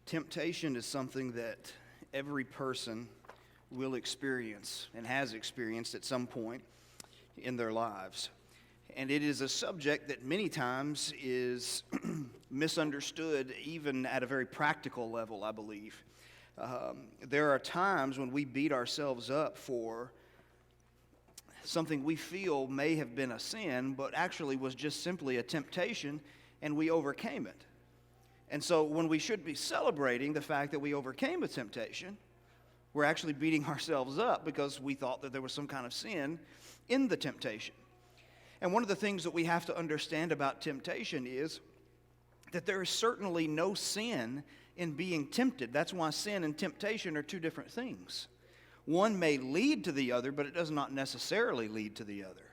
Temptation is something that every person will experience and has experienced at some point in their lives. And it is a subject that many times is misunderstood, even at a very practical level, I believe. There are times when we beat ourselves up for something we feel may have been a sin, but actually was just simply a temptation, and we overcame it. And so when we should be celebrating the fact that we overcame a temptation, we're actually beating ourselves up because we thought that there was some kind of sin in the temptation. And one of the things that we have to understand about temptation is that there is certainly no sin in being tempted. That's why sin and temptation are two different things. One may lead to the other, but it does not necessarily lead to the other,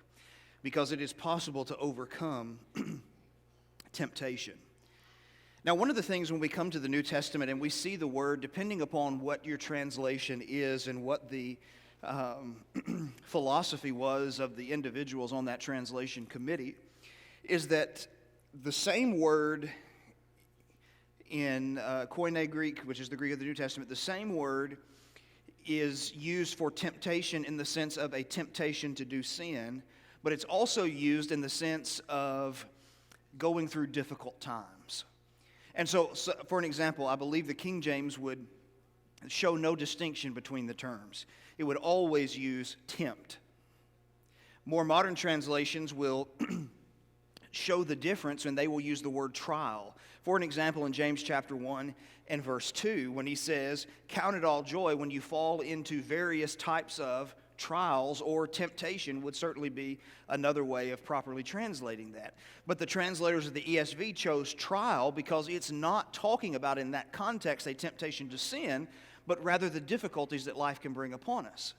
because it is possible to overcome temptation. Now, one of the things when we come to the New Testament and we see the word, depending upon what your translation is and what the philosophy was of the individuals on that translation committee, is that the same word in Koine Greek, which is the Greek of the New Testament, the same word is used for temptation in the sense of a temptation to do sin, but it's also used in the sense of going through difficult times. And so, for an example, I believe the King James would show no distinction between the terms. It would always use tempt. More modern translations will show the difference, and they will use the word trial. For an example, in James chapter 1 and verse 2, when he says, "Count it all joy when you fall into various types of trials," or temptation would certainly be another way of properly translating that. But the translators of the ESV chose trial because it's not talking about in that context a temptation to sin, but rather the difficulties that life can bring upon us.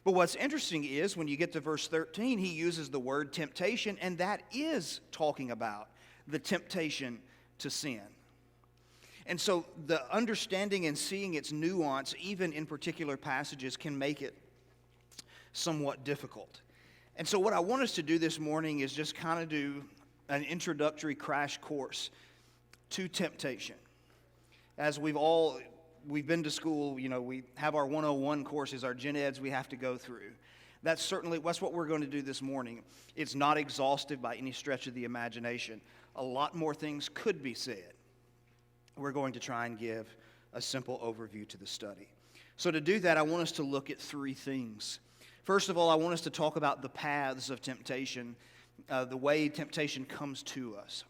But what's interesting is when you get to verse 13, he uses the word temptation, and that is talking about the temptation to sin. And so the understanding and seeing its nuance, even in particular passages, can make it somewhat difficult. And so what I want us to do this morning is just kind of do an introductory crash course to temptation. As we've been to school, we have our 101 courses, our gen eds we have to go through. That's what we're going to do this morning. It's not exhaustive by any stretch of the imagination. A lot more things could be said. We're going to try and give a simple overview to the study. So to do that, I want us to look at three things. First of all, I want us to talk about the paths of temptation, the way temptation comes to us.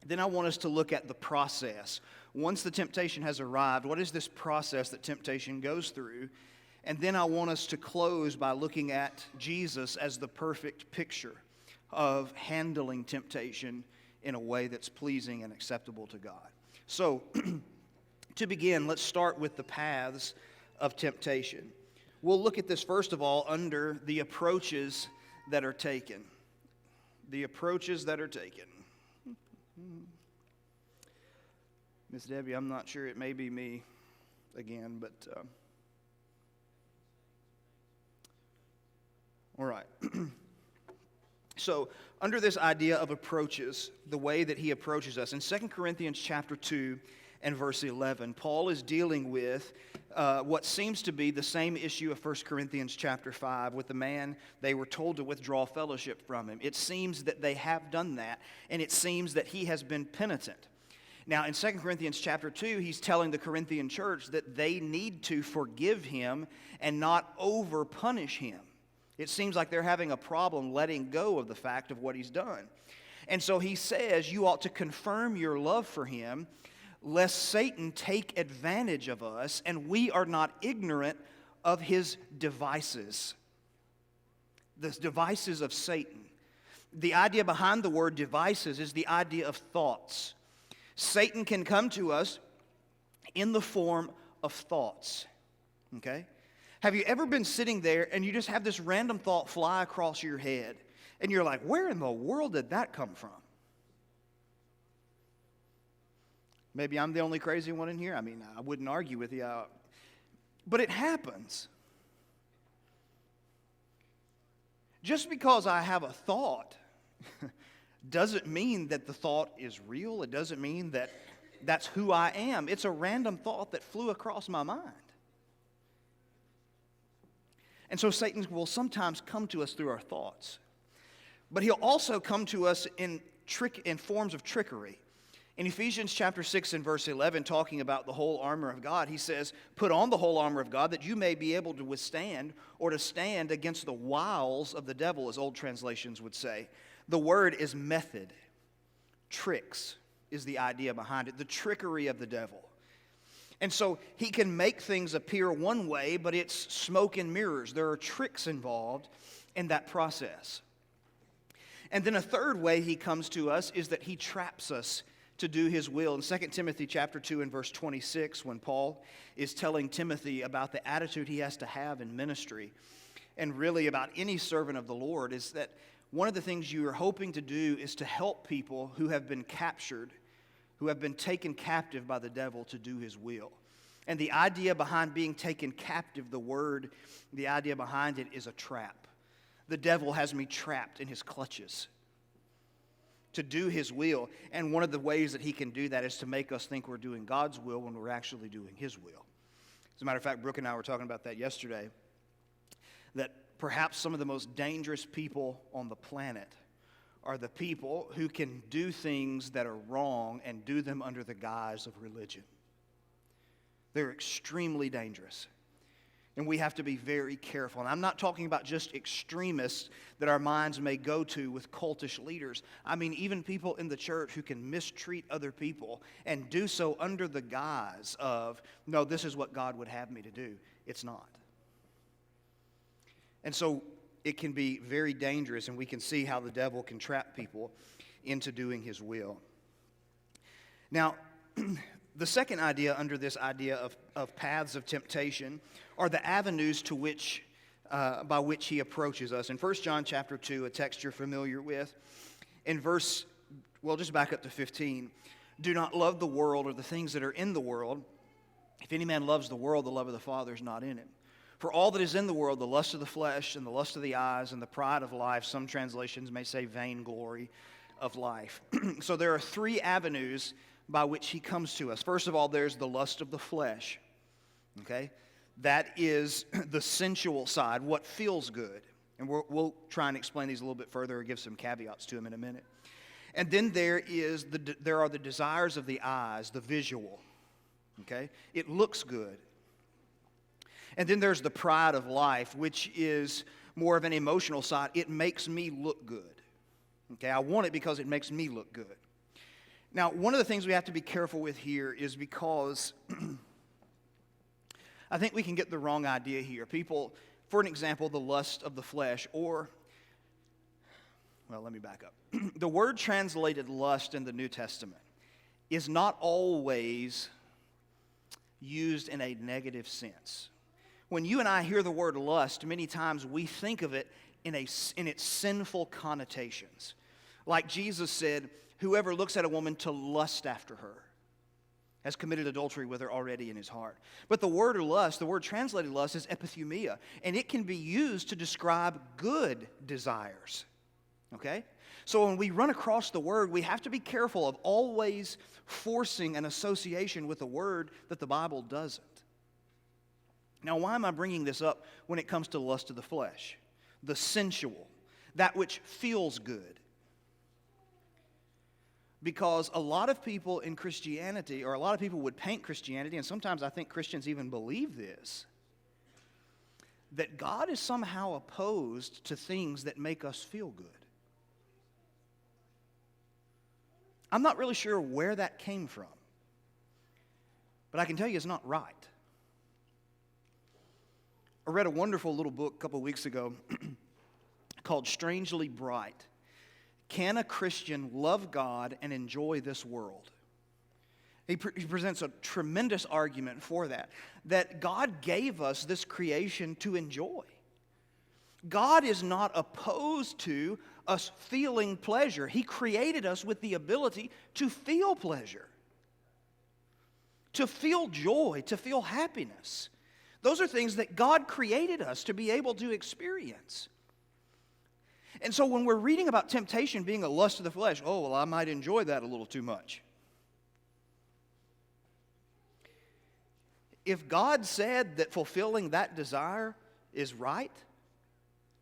Then I want us to look at the process. Once the temptation has arrived, what is this process that temptation goes through? And then I want us to close by looking at Jesus as the perfect picture of handling temptation in a way that's pleasing and acceptable to God. So, to begin, let's start with the paths of temptation. We'll look at this, first of all, under the approaches that are taken. The approaches that are taken. Miss Debbie, I'm not sure, it may be me again, but all right. So, under this idea of approaches, the way that he approaches us, in 2 Corinthians chapter 2 and verse 11, Paul is dealing with what seems to be the same issue of 1 Corinthians chapter 5 with the man they were told to withdraw fellowship from him. It seems that they have done that, and it seems that he has been penitent. Now, in 2 Corinthians chapter 2, he's telling the Corinthian church that they need to forgive him and not over-punish him. It seems like they're having a problem letting go of the fact of what he's done. And so he says, you ought to confirm your love for him, lest Satan take advantage of us, and we are not ignorant of his devices. The devices of Satan. The idea behind the word devices is the idea of thoughts. Satan can come to us in the form of thoughts. Okay? Have you ever been sitting there and you just have this random thought fly across your head, and you're like, where in the world did that come from? Maybe I'm the only crazy one in here. I mean, I wouldn't argue with you. But it happens. Just because I have a thought doesn't mean that the thought is real. It doesn't mean that that's who I am. It's a random thought that flew across my mind. And so Satan will sometimes come to us through our thoughts. But he'll also come to us in forms of trickery. In Ephesians chapter 6 and verse 11, talking about the whole armor of God, he says, "Put on the whole armor of God that you may be able to withstand or to stand against the wiles of the devil," as old translations would say. The word is method. Tricks is the idea behind it, the trickery of the devil. And so he can make things appear one way, but it's smoke and mirrors. There are tricks involved in that process. And then a third way he comes to us is that he traps us to do his will. In 2 Timothy chapter 2 and verse 26, when Paul is telling Timothy about the attitude he has to have in ministry, and really about any servant of the Lord, is that one of the things you are hoping to do is to help people who have been captured, who have been taken captive by the devil, to do his will. And the idea behind being taken captive, the idea behind it is a trap. The devil has me trapped in his clutches to do his will. And one of the ways that he can do that is to make us think we're doing God's will when we're actually doing his will. As a matter of fact, Brooke and I were talking about that yesterday, that perhaps some of the most dangerous people on the planet are the people who can do things that are wrong and do them under the guise of religion. They're extremely dangerous. And we have to be very careful. And I'm not talking about just extremists that our minds may go to with cultish leaders. I mean, even people in the church who can mistreat other people and do so under the guise of, no, this is what God would have me to do. It's not. And so it can be very dangerous, and we can see how the devil can trap people into doing his will. Now, the second idea under this idea of paths of temptation are the avenues to which, by which he approaches us. In 1 John chapter 2, a text you're familiar with, in just back up to 15, "Do not love the world or the things that are in the world. If any man loves the world, the love of the Father is not in him. For all that is in the world, the lust of the flesh and the lust of the eyes and the pride of life," some translations may say vainglory of life. So there are three avenues by which he comes to us. First of all, there's the lust of the flesh. Okay? That is the sensual side, what feels good. And we'll try and explain these a little bit further or give some caveats to them in a minute. And then there are the desires of the eyes, the visual. Okay? It looks good. And then there's the pride of life, which is more of an emotional side. It makes me look good. Okay? I want it because it makes me look good. Now, one of the things we have to be careful with here is because I think we can get the wrong idea here. People, for an example, the lust of the flesh, let me back up. The word translated lust in the New Testament is not always used in a negative sense. When you and I hear the word lust, many times we think of it in its sinful connotations. Like Jesus said, "Whoever looks at a woman to lust after her has committed adultery with her already in his heart." But the word lust, the word translated lust, is epithumia, and it can be used to describe good desires. Okay? So when we run across the word, we have to be careful of always forcing an association with a word that the Bible doesn't. Now, why am I bringing this up when it comes to lust of the flesh? The sensual, that which feels good. Because a lot of people in Christianity, or a lot of people would paint Christianity, and sometimes I think Christians even believe this, that God is somehow opposed to things that make us feel good. I'm not really sure where that came from, but I can tell you it's not right. I read a wonderful little book a couple of weeks ago called Strangely Bright. Can a Christian love God and enjoy this world? He presents a tremendous argument for that God gave us this creation to enjoy. God is not opposed to us feeling pleasure. He created us with the ability to feel pleasure, to feel joy, to feel happiness. Those are things that God created us to be able to experience. And so when we're reading about temptation being a lust of the flesh, I might enjoy that a little too much. if God said that fulfilling that desire is right,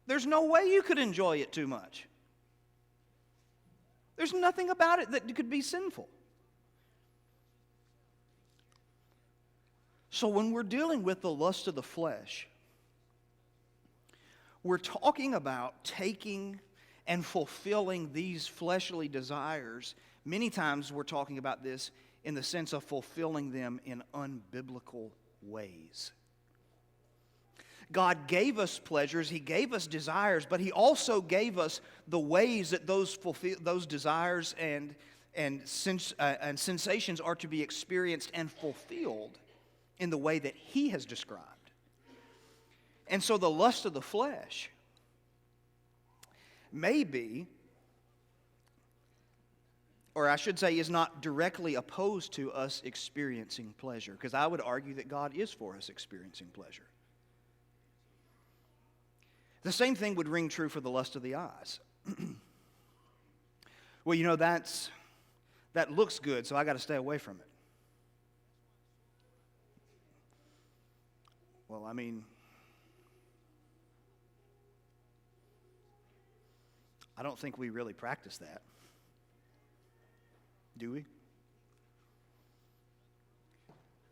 there's no way you could enjoy it too much. There's nothing about it that could be sinful. So when we're dealing with the lust of the flesh, we're talking about taking and fulfilling these fleshly desires. Many times we're talking about this in the sense of fulfilling them in unbiblical ways. God gave us pleasures, He gave us desires, but He also gave us the ways that those desires and sensations are to be experienced and fulfilled in the way that He has described. And so the lust of the flesh may be, or I should say is not directly opposed to us experiencing pleasure, because I would argue that God is for us experiencing pleasure. The same thing would ring true for the lust of the eyes. Well, that looks good, so I got to stay away from it. Well, I don't think we really practice that. Do we?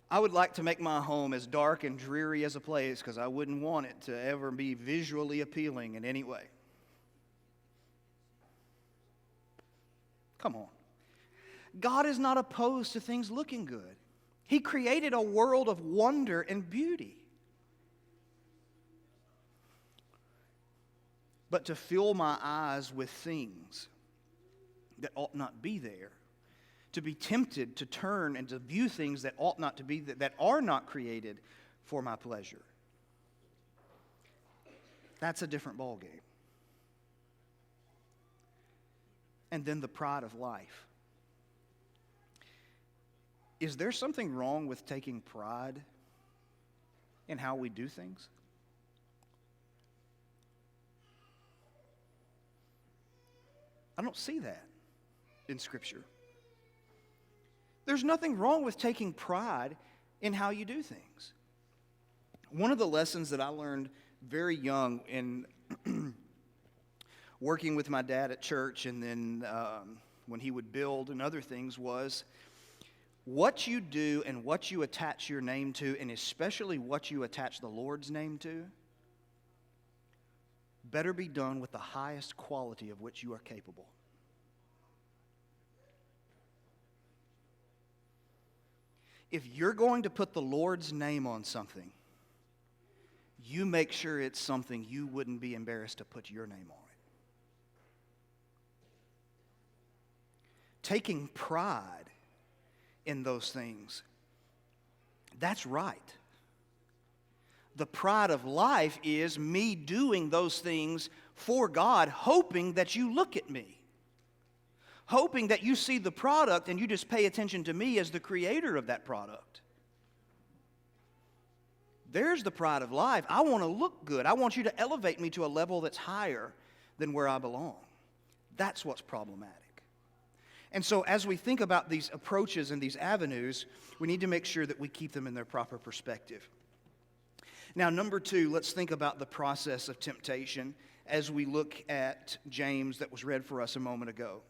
I would like to make my home as dark and dreary as a place because I wouldn't want it to ever be visually appealing in any way. Come on. God is not opposed to things looking good. He created a world of wonder and beauty. But to fill my eyes with things that ought not be there, to be tempted to turn and to view things that ought not to be, that are not created for my pleasure, that's a different ballgame. And then the pride of life. Is there something wrong with taking pride in how we do things? I don't see that in Scripture. There's nothing wrong with taking pride in how you do things. One of the lessons that I learned very young in working with my dad at church, and then when he would build and other things, was what you do and what you attach your name to, and especially what you attach the Lord's name to, better be done with the highest quality of which you are capable. If you're going to put the Lord's name on something, you make sure it's something you wouldn't be embarrassed to put your name on it. Taking pride in those things, that's right. The pride of life is me doing those things for God, hoping that you look at me. Hoping that you see the product and you just pay attention to me as the creator of that product. There's the pride of life. I want to look good. I want you to elevate me to a level that's higher than where I belong. That's what's problematic. And so as we think about these approaches and these avenues, we need to make sure that we keep them in their proper perspective. Now, number 2, let's think about the process of temptation as we look at James that was read for us a moment ago.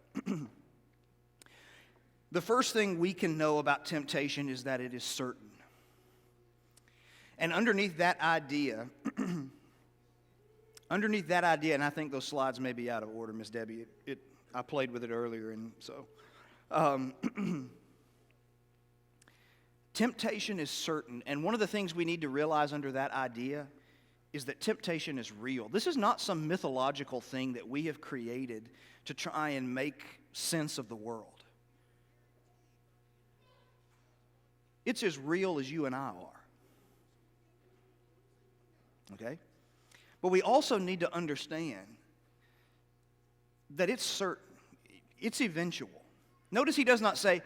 The first thing we can know about temptation is that it is certain. And underneath that idea, and I think those slides may be out of order, Miss Debbie. I played with it earlier, and so temptation is certain. And one of the things we need to realize under that idea is that temptation is real. This is not some mythological thing that we have created to try and make sense of the world. It's as real as you and I are. Okay? But we also need to understand that it's certain. It's eventual. Notice he does not say,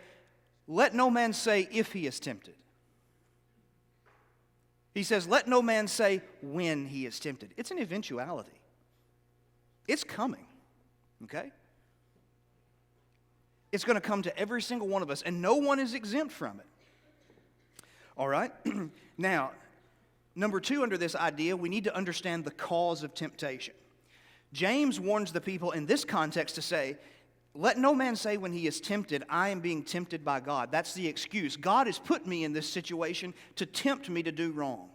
let no man say if he is tempted. He says, let no man say when he is tempted. It's an eventuality. It's coming. Okay? It's going to come to every single one of us, and no one is exempt from it. All right? Now, number two, under this idea, we need to understand the cause of temptation. James warns the people in this context to say, let no man say when he is tempted, I am being tempted by God. That's the excuse. God has put me in this situation to tempt me to do wrong.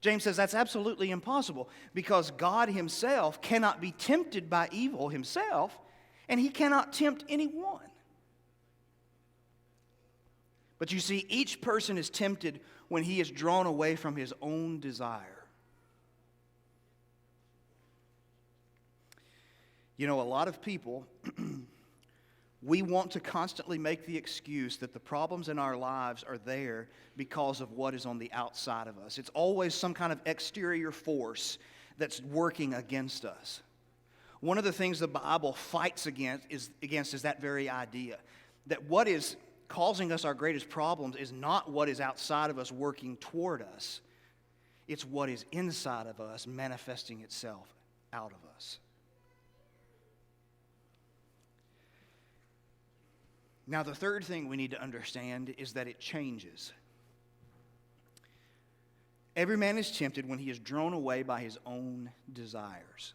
James says that's absolutely impossible because God himself cannot be tempted by evil himself, and he cannot tempt anyone. But you see, each person is tempted when he is drawn away from his own desire. You know, a lot of people, we want to constantly make the excuse that the problems in our lives are there because of what is on the outside of us. It's always some kind of exterior force that's working against us. One of the things the Bible fights against is that very idea, that what is causing us our greatest problems is not what is outside of us working toward us. It's what is inside of us manifesting itself out of us. Now, the third thing we need to understand is that it changes. Every man is tempted when he is drawn away by his own desires.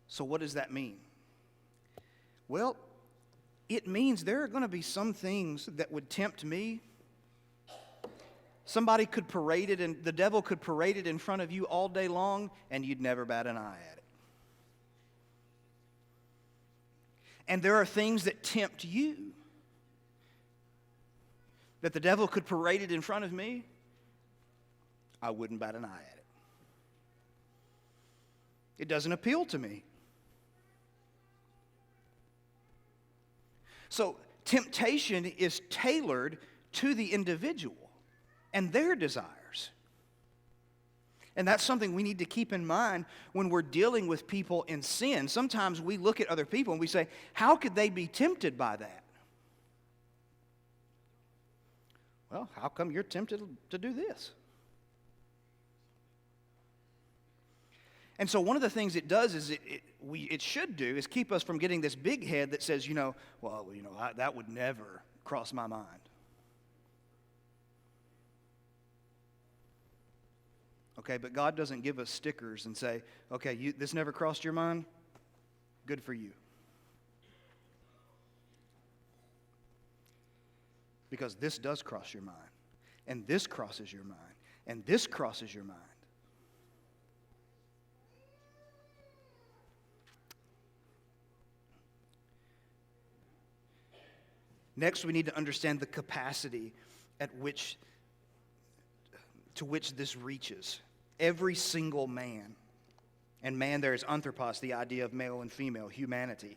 So what does that mean? Well, it means there are going to be some things that would tempt me. Somebody could parade it, and the devil could parade it in front of you all day long, and you'd never bat an eye at it. And there are things that tempt you, that the devil could parade it in front of me, I wouldn't bat an eye at it. It doesn't appeal to me. So temptation is tailored to the individual and their desires. And that's something we need to keep in mind when we're dealing with people in sin. Sometimes we look at other people and we say, how could they be tempted by that? Well, how come you're tempted to do this? And so one of the things it does is it should do is keep us from getting this big head that says, that would never cross my mind. Okay, but God doesn't give us stickers and say, okay, this never crossed your mind? Good for you. Because this does cross your mind, and this crosses your mind, and this crosses your mind. Next, we need to understand the capacity to which this reaches. Every single man, and man there is anthropos, the idea of male and female, humanity.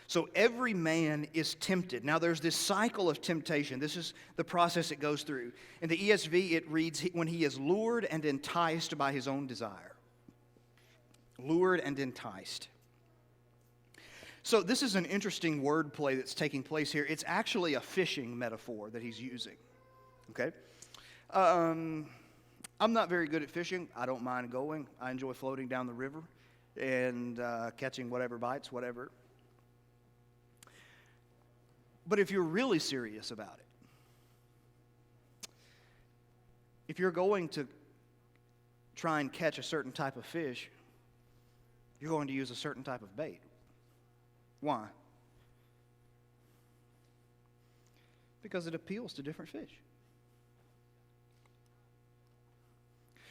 So every man is tempted. Now there's this cycle of temptation. This is the process it goes through. In the ESV, it reads, when he is lured and enticed by his own desire. Lured and enticed. So this is an interesting wordplay that's taking place here. It's actually a fishing metaphor that he's using. Okay? I'm not very good at fishing. I don't mind going. I enjoy floating down the river and catching whatever bites, whatever. But if you're really serious about it, if you're going to try and catch a certain type of fish, you're going to use a certain type of bait. Why? Because it appeals to different fish.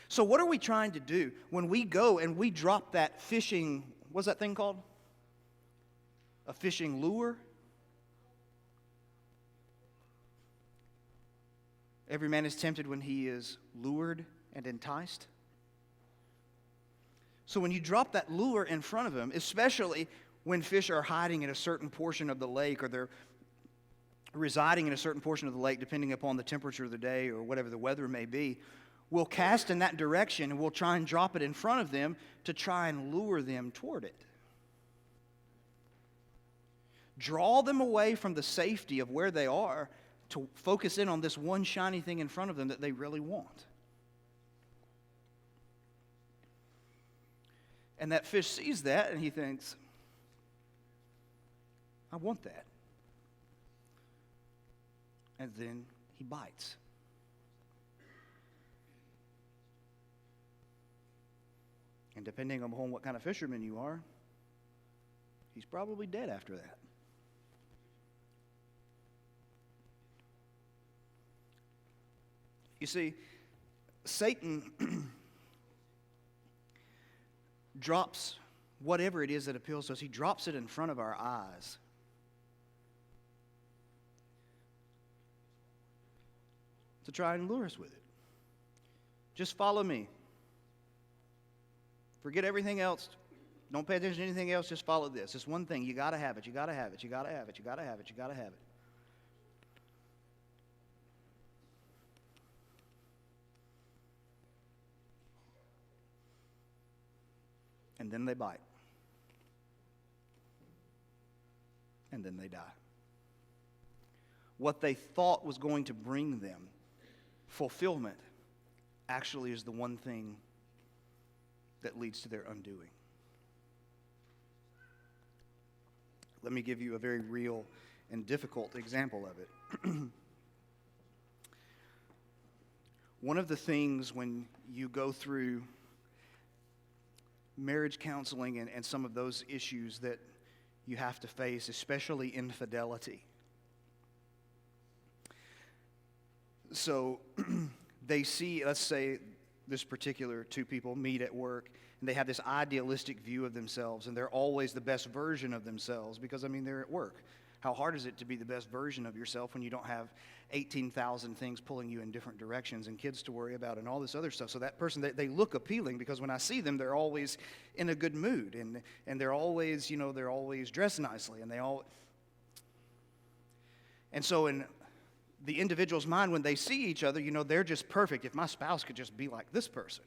So what are we trying to do when we go and we drop that fishing, what's that thing called? A fishing lure? Every man is tempted when he is lured and enticed. So when you drop that lure in front of him, especially when fish are hiding in a certain portion of the lake or they're residing in a certain portion of the lake, depending upon the temperature of the day or whatever the weather may be, we'll cast in that direction and we'll try and drop it in front of them to try and lure them toward it. Draw them away from the safety of where they are to focus in on this one shiny thing in front of them that they really want. And that fish sees that and he thinks, I want that. and then he bites. And depending upon what kind of fisherman you are, he's probably dead after that. You see, Satan drops whatever it is that appeals to us. He drops it in front of our eyes. To try and lure us with it. Just follow me. Forget everything else. Don't pay attention to anything else. Just follow this. It's one thing. You got to have it. You got to have it. You got to have it. You got to have it. You got to have it. And then they bite. And then they die. What they thought was going to bring them fulfillment actually is the one thing that leads to their undoing. Let me give you a very real and difficult example of it. One of the things when you go through marriage counseling and some of those issues that you have to face, especially infidelity. So they see, let's say this particular two people meet at work, and they have this idealistic view of themselves, and they're always the best version of themselves because, they're at work. How hard is it to be the best version of yourself when you don't have 18,000 things pulling you in different directions and kids to worry about and all this other stuff? So that person, they look appealing because when I see them, they're always in a good mood, and they're always, they're always dressed nicely, and so in the individual's mind, when they see each other, they're just perfect. If my spouse could just be like this person,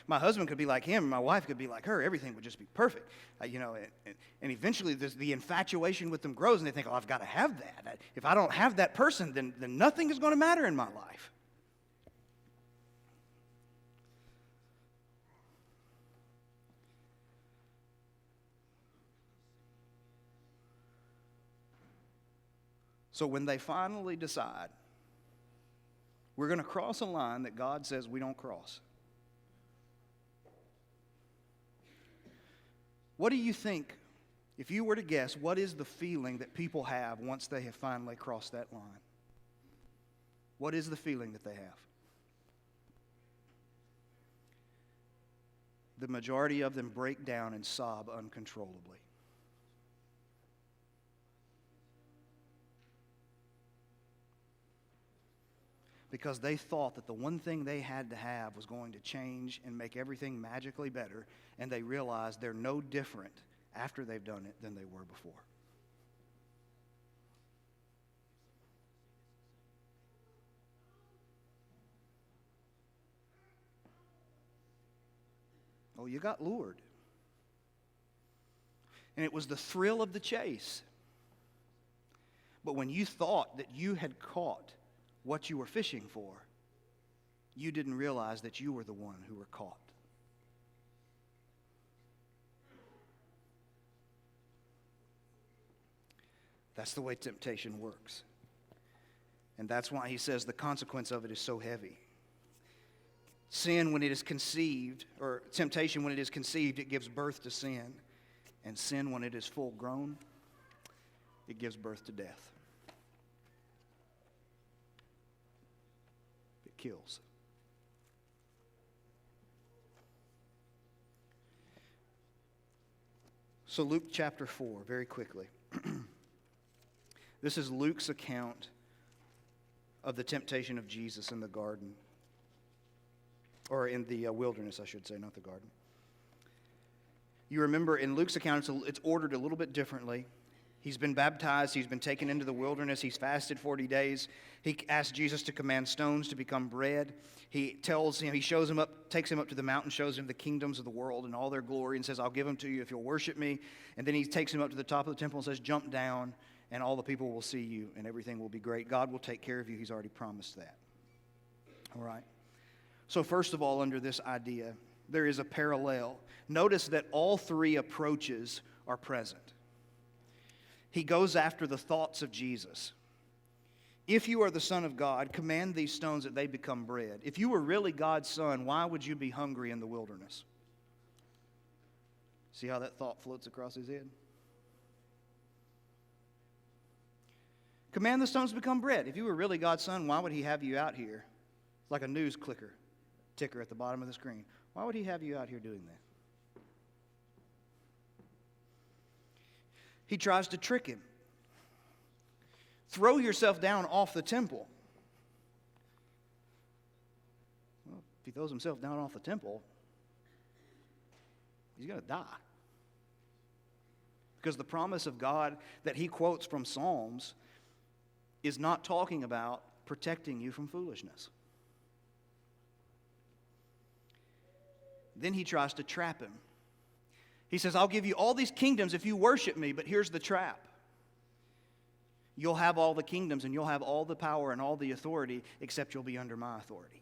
my husband could be like him, my wife could be like her, everything would just be perfect. And eventually the infatuation with them grows, and they think, oh, I've got to have that. If I don't have that person, then nothing is going to matter in my life. So when they finally decide, we're going to cross a line that God says we don't cross. What do you think, if you were to guess, what is the feeling that people have once they have finally crossed that line? What is the feeling that they have? The majority of them break down and sob uncontrollably. Because they thought that the one thing they had to have was going to change and make everything magically better, and they realized they're no different after they've done it than they were before. Oh, you got lured. And it was the thrill of the chase. But when you thought that you had caught what you were fishing for, you didn't realize that you were the one who were caught. That's the way temptation works. And that's why he says the consequence of it is so heavy. Sin, when it is conceived, or temptation, when it is conceived, it gives birth to sin. And sin, when it is full grown, it gives birth to death. Kills. So Luke chapter 4, very quickly. This is Luke's account of the temptation of Jesus in the garden. Or in the wilderness, I should say, not the garden. You remember in Luke's account, it's ordered a little bit differently. He's been baptized. He's been taken into the wilderness. He's fasted 40 days. He asked Jesus to command stones to become bread. He shows him up, takes him up to the mountain, shows him the kingdoms of the world and all their glory, and says, I'll give them to you if you'll worship me. And then he takes him up to the top of the temple and says, jump down, and all the people will see you, and everything will be great. God will take care of you. He's already promised that. All right? So first of all, under this idea, there is a parallel. Notice that all three approaches are present. He goes after the thoughts of Jesus. If you are the Son of God, command these stones that they become bread. If you were really God's Son, why would you be hungry in the wilderness? See how that thought floats across his head? Command the stones to become bread. If you were really God's Son, why would he have you out here? It's like a news ticker at the bottom of the screen. Why would he have you out here doing that? He tries to trick him. Throw yourself down off the temple. Well, if he throws himself down off the temple, he's going to die. Because the promise of God that he quotes from Psalms is not talking about protecting you from foolishness. Then he tries to trap him. He says, I'll give you all these kingdoms if you worship me, but here's the trap. You'll have all the kingdoms and you'll have all the power and all the authority, except you'll be under my authority.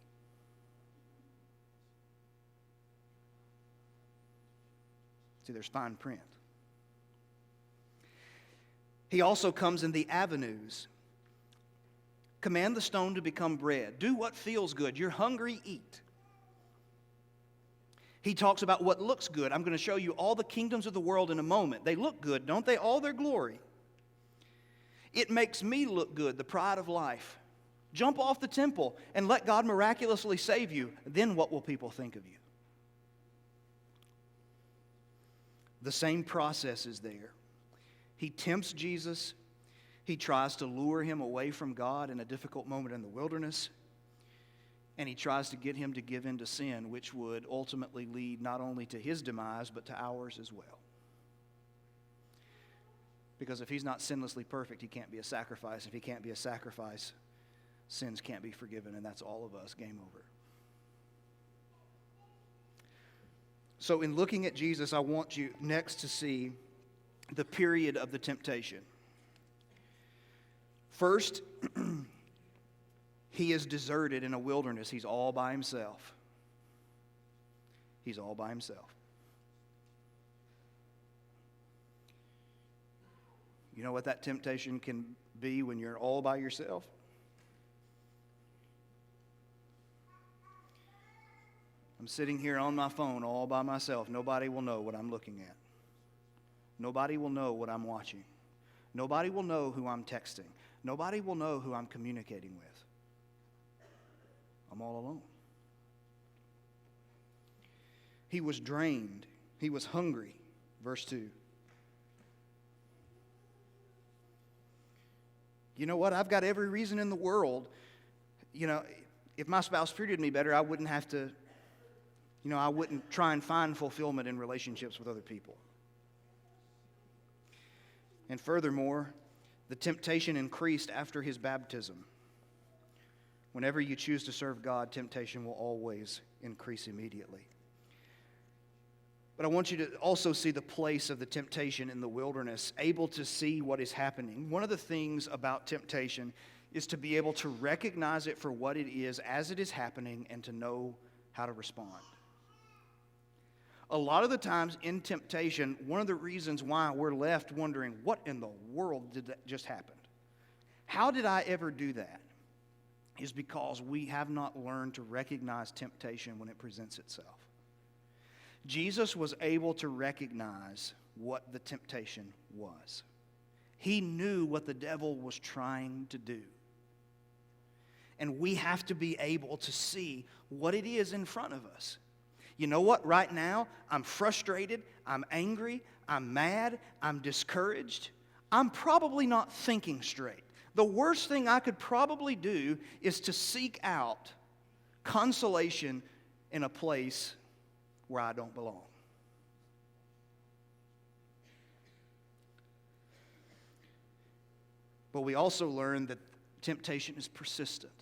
See, there's fine print. He also comes in the avenues. Command the stone to become bread. Do what feels good. You're hungry, eat. He talks about what looks good. I'm going to show you all the kingdoms of the world in a moment. They look good, don't they? All their glory. It makes me look good, the pride of life. Jump off the temple and let God miraculously save you. Then what will people think of you? The same process is there. He tempts Jesus. He tries to lure him away from God in a difficult moment in the wilderness. And he tries to get him to give in to sin, which would ultimately lead not only to his demise, but to ours as well. Because if he's not sinlessly perfect, he can't be a sacrifice. If he can't be a sacrifice, sins can't be forgiven, and that's all of us. Game over. So in looking at Jesus, I want you next to see the period of the temptation. First, he is deserted in a wilderness. He's all by himself. He's all by himself. You know what that temptation can be when you're all by yourself? I'm sitting here on my phone all by myself. Nobody will know what I'm looking at. Nobody will know what I'm watching. Nobody will know who I'm texting. Nobody will know who I'm communicating with. I'm all alone. He was drained. He was hungry. Verse 2. You know what? I've got every reason in the world. You know, if my spouse treated me better, I wouldn't have to, I wouldn't try and find fulfillment in relationships with other people. And furthermore, the temptation increased after his baptism. Whenever you choose to serve God, temptation will always increase immediately. But I want you to also see the place of the temptation in the wilderness, able to see what is happening. One of the things about temptation is to be able to recognize it for what it is as it is happening and to know how to respond. A lot of the times in temptation, one of the reasons why we're left wondering, what in the world did that just happen? How did I ever do that? Is because we have not learned to recognize temptation when it presents itself. Jesus was able to recognize what the temptation was. He knew what the devil was trying to do. And we have to be able to see what it is in front of us. You know what? Right now, I'm frustrated, I'm angry, I'm mad, I'm discouraged. I'm probably not thinking straight. The worst thing I could probably do is to seek out consolation in a place where I don't belong. But we also learn that temptation is persistent.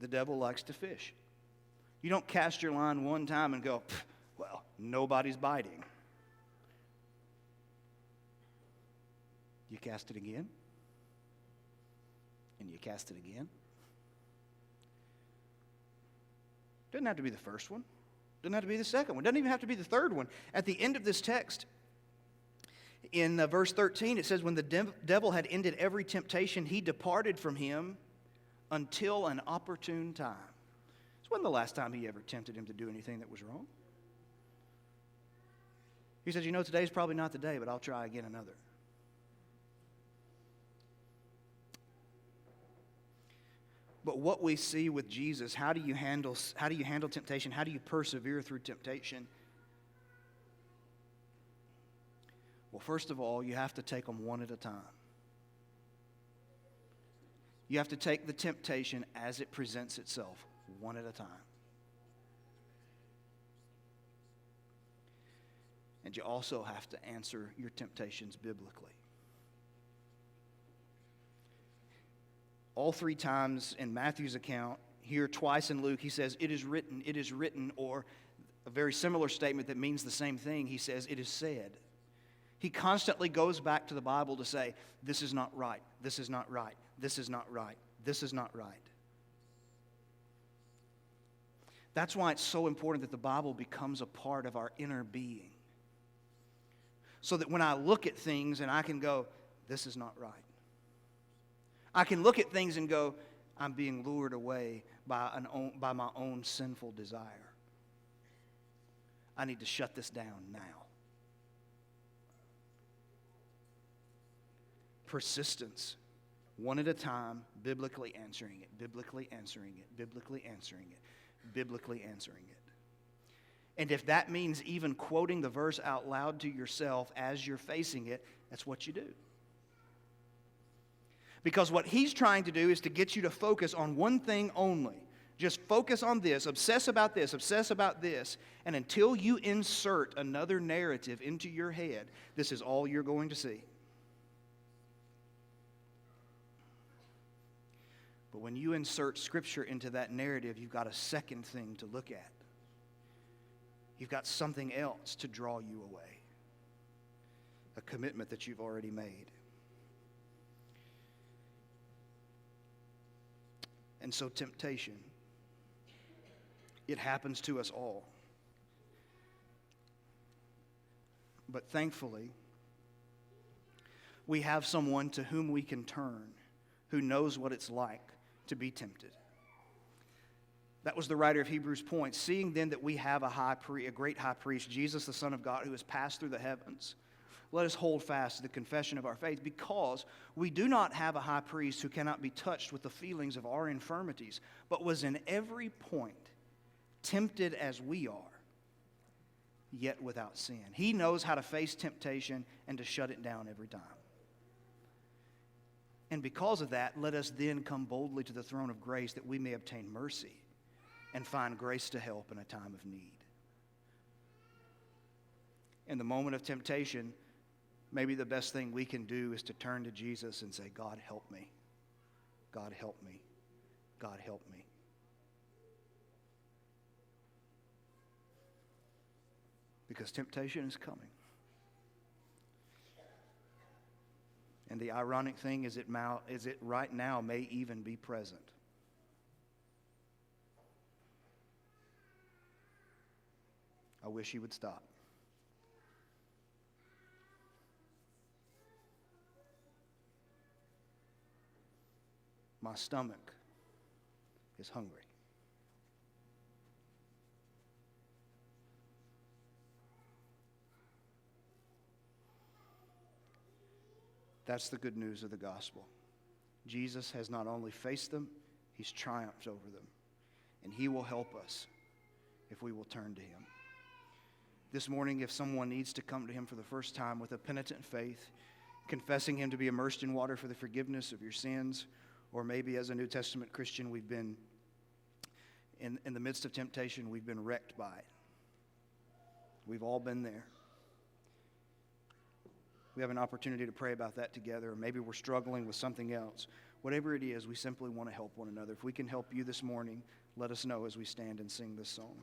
The devil likes to fish. You don't cast your line one time and go, well, nobody's biting. You cast it again, and you cast it again. Doesn't have to be the first one. Doesn't have to be the second one. Doesn't even have to be the third one. At the end of this text, In verse 13, it says, when the devil had ended every temptation, he departed from him until an opportune time. This wasn't the last time he ever tempted him to do anything that was wrong. He says, today's probably not the day, but I'll try again another. But what we see with Jesus, how do you handle temptation? How do you persevere through temptation? Well, first of all, you have to take them one at a time. You have to take the temptation as it presents itself, one at a time. And you also have to answer your temptations biblically. All 3 times in Matthew's account, here twice in Luke, he says, it is written, or a very similar statement that means the same thing. He says, it is said. He constantly goes back to the Bible to say, this is not right, this is not right, this is not right, this is not right. That's why it's so important that the Bible becomes a part of our inner being. So that when I look at things and I can go, this is not right. I can look at things and go, I'm being lured away by my own sinful desire. I need to shut this down now. Persistence, one at a time, biblically answering it, biblically answering it, biblically answering it, biblically answering it. And if that means even quoting the verse out loud to yourself as you're facing it, that's what you do. Because what he's trying to do is to get you to focus on one thing only. Just focus on this, obsess about this, obsess about this. And until you insert another narrative into your head, this is all you're going to see. But when you insert Scripture into that narrative, you've got a second thing to look at. You've got something else to draw you away. A commitment that you've already made. And so temptation, it happens to us all. But thankfully, we have someone to whom we can turn who knows what it's like to be tempted. That was the writer of Hebrews' point. Seeing then that we have a great high priest, Jesus the Son of God, who has passed through the heavens, let us hold fast to the confession of our faith, because we do not have a high priest who cannot be touched with the feelings of our infirmities, but was in every point tempted as we are, yet without sin. He knows how to face temptation and to shut it down every time. And because of that, let us then come boldly to the throne of grace that we may obtain mercy and find grace to help in a time of need. In the moment of temptation, maybe the best thing we can do is to turn to Jesus and say, God, help me. God, help me. God, help me. Because temptation is coming. And the ironic thing is it right now may even be present. I wish he would stop. My stomach is hungry. That's the good news of the gospel. Jesus has not only faced them, he's triumphed over them. And he will help us if we will turn to him. This morning, if someone needs to come to him for the first time with a penitent faith, confessing him to be immersed in water for the forgiveness of your sins, or maybe as a New Testament Christian, we've been, in the midst of temptation, we've been wrecked by it. We've all been there. We have an opportunity to pray about that together, or maybe we're struggling with something else. Whatever it is, we simply want to help one another. If we can help you this morning, let us know as we stand and sing this song.